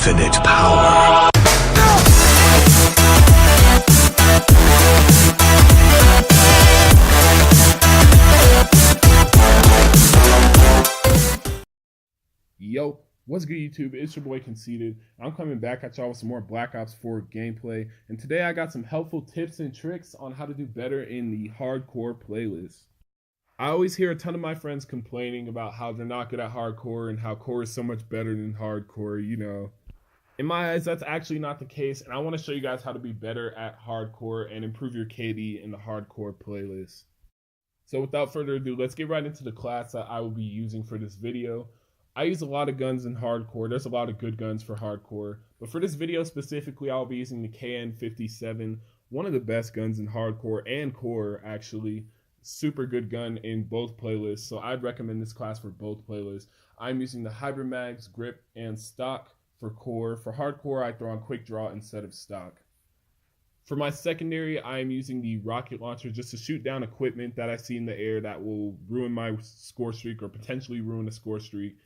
infinite power. Yo, what's good YouTube? It's your boy Conceited. I'm coming back at y'all with some more Black Ops 4 gameplay, and today I got some helpful tips and tricks on how to do better in the hardcore playlist. I always hear a ton of my friends complaining about how they're not good at hardcore and how core is so much better than hardcore, you know. In my eyes, that's actually not the case, and I want to show you guys how to be better at hardcore and improve your KD in the hardcore playlist. So without further ado, let's get right into the class that I will be using for this video. I use a lot of guns in hardcore. There's a lot of good guns for hardcore. But for this video specifically, I'll be using the KN57, one of the best guns in hardcore and core, actually. Super good gun in both playlists, so I'd recommend this class for both playlists. I'm using the Hybrid Mags, Grip, and Stock for core. For hardcore, I throw on Quick Draw instead of Stock. For my secondary, I'm using the rocket launcher just to shoot down equipment that I see in the air that will ruin my score streak or potentially ruin a score streak.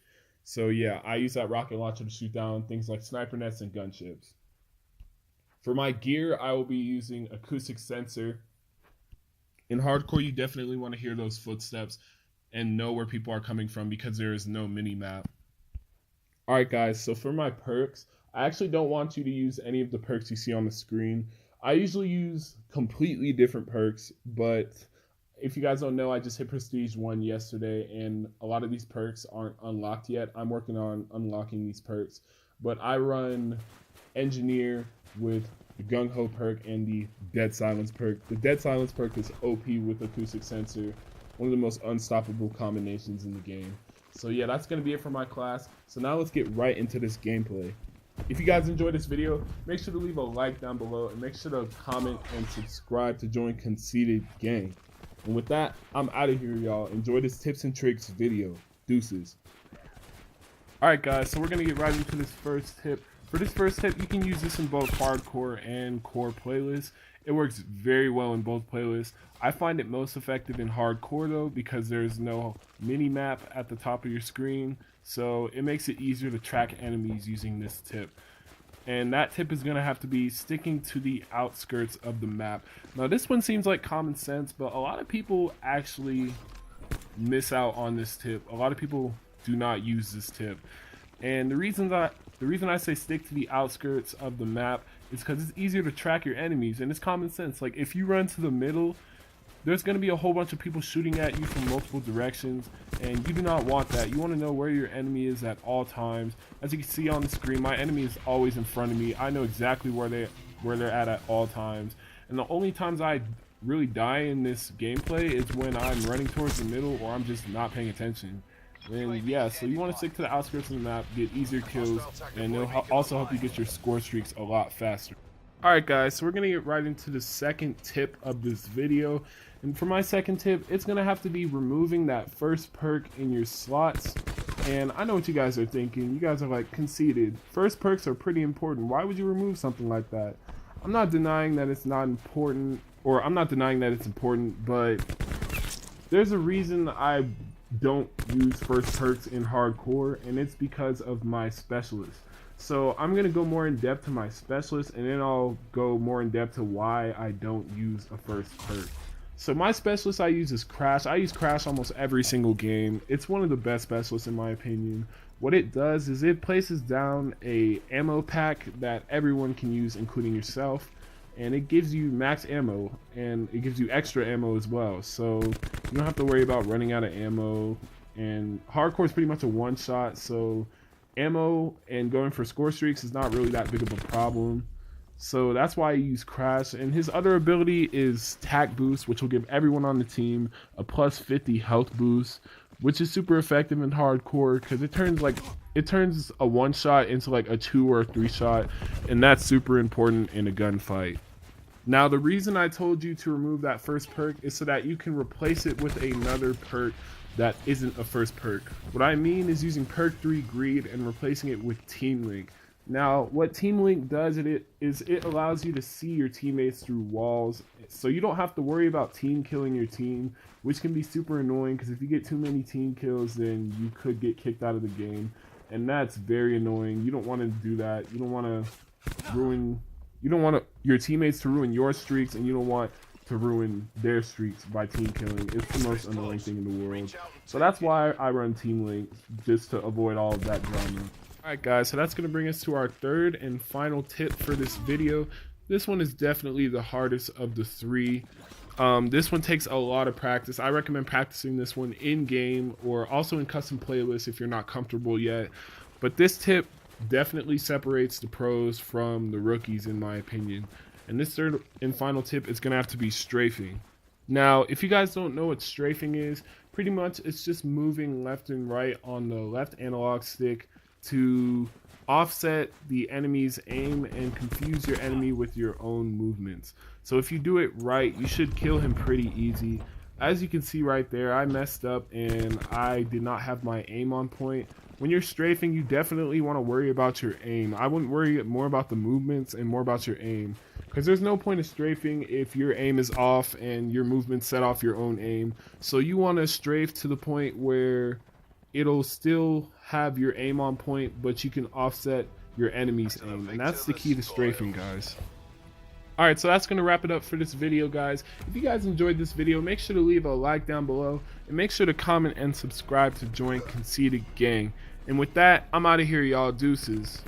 So yeah, I use that rocket launcher to shoot down things like sniper nets and gunships. For my gear, I will be using acoustic sensor. In hardcore, you definitely want to hear those footsteps and know where people are coming from because there is no mini-map. Alright guys, so for my perks, I actually don't want you to use any of the perks you see on the screen. I usually use completely different perks, but if you guys don't know, I just hit Prestige 1 yesterday, and a lot of these perks aren't unlocked yet. I'm working on unlocking these perks, but I run Engineer with the Gung Ho perk and the Dead Silence perk. The Dead Silence perk is OP with acoustic sensor, one of the most unstoppable combinations in the game. So yeah, that's going to be it for my class. So now let's get right into this gameplay. If you guys enjoyed this video, make sure to leave a like down below and make sure to comment and subscribe to join Conceited Gang. And with that, I'm out of here, y'all. Enjoy this tips and tricks video. Deuces. Alright guys, so we're going to get right into this first tip. For this first tip, you can use this in both hardcore and core playlists. It works very well in both playlists. I find it most effective in hardcore though because there's no mini-map at the top of your screen. So it makes it easier to track enemies using this tip. And that tip is going to have to be sticking to the outskirts of the map. Now this one seems like common sense, but a lot of people actually miss out on this tip. A lot of people do not use this tip. And the reason I say stick to the outskirts of the map is because it's easier to track your enemies, and it's common sense. Like if you run to the middle, there's going to be a whole bunch of people shooting at you from multiple directions, and you do not want that. You want to know where your enemy is at all times. As you can see on the screen, my enemy is always in front of me. I know exactly where they're at all times. And the only times I really die in this gameplay is when I'm running towards the middle or I'm just not paying attention. And yeah, so you want to stick to the outskirts of the map, get easier kills, and it'll also help you get your score streaks a lot faster. Alright guys, so we're going to get right into the second tip of this video. And for my second tip, it's going to have to be removing that first perk in your slots. And I know what you guys are thinking. You guys are like, Conceited. First perks are pretty important. Why would you remove something like that? I'm not denying that it's not important, or I'm not denying that it's important, but there's a reason I don't use first perks in hardcore, and it's because of my specialist. So I'm going to go more in depth to my specialist, and then I'll go more in depth to why I don't use a first perk. So my specialist I use is Crash. I use Crash almost every single game. It's one of the best specialists in my opinion. What it does is it places down a ammo pack that everyone can use, including yourself, and it gives you max ammo, and it gives you extra ammo as well, so you don't have to worry about running out of ammo. And hardcore is pretty much a one-shot, so ammo and going for score streaks is not really that big of a problem. So that's why I use Crash. And his other ability is Tac Boost, which will give everyone on the team a plus 50 health boost, which is super effective in hardcore because it turns a one shot into like a 2 or a 3 shot, and that's super important in a gunfight. Now the reason I told you to remove that first perk is so that you can replace it with another perk that isn't a first perk. What I mean is using perk 3 Greed and replacing it with Team Link. Now what Team Link does is it allows you to see your teammates through walls, so you don't have to worry about team killing your team, which can be super annoying because if you get too many team kills then you could get kicked out of the game. and that's very annoying. You don't want to do that. You don't want your teammates to ruin your streaks, and you don't want to ruin their streaks by team killing. It's the most annoying thing in the world. So that's why I run team links, just to avoid all of that drama. Alright guys, so that's going to bring us to our third and final tip for this video. This one is definitely the hardest of the three. This one takes a lot of practice. I recommend practicing this one in game or also in custom playlists if you're not comfortable yet. But this tip definitely separates the pros from the rookies in my opinion. And this third and final tip is going to have to be strafing. Now, if you guys don't know what strafing is, pretty much it's just moving left and right on the left analog stick to offset the enemy's aim and confuse your enemy with your own movements. So if you do it right, you should kill him pretty easy. As you can see right there, I messed up and I did not have my aim on point. When you're strafing, you definitely want to worry about your aim. I wouldn't worry more about the movements and more about your aim, because there's no point of strafing if your aim is off and your movements set off your own aim. So you want to strafe to the point where it'll still have your aim on point, but you can offset your enemy's aim, and that's the key to strafing, guys. Alright, so that's going to wrap it up for this video, guys. If you guys enjoyed this video, make sure to leave a like down below, and make sure to comment and subscribe to join Conceited Gang. And with that, I'm out of here, y'all. Deuces.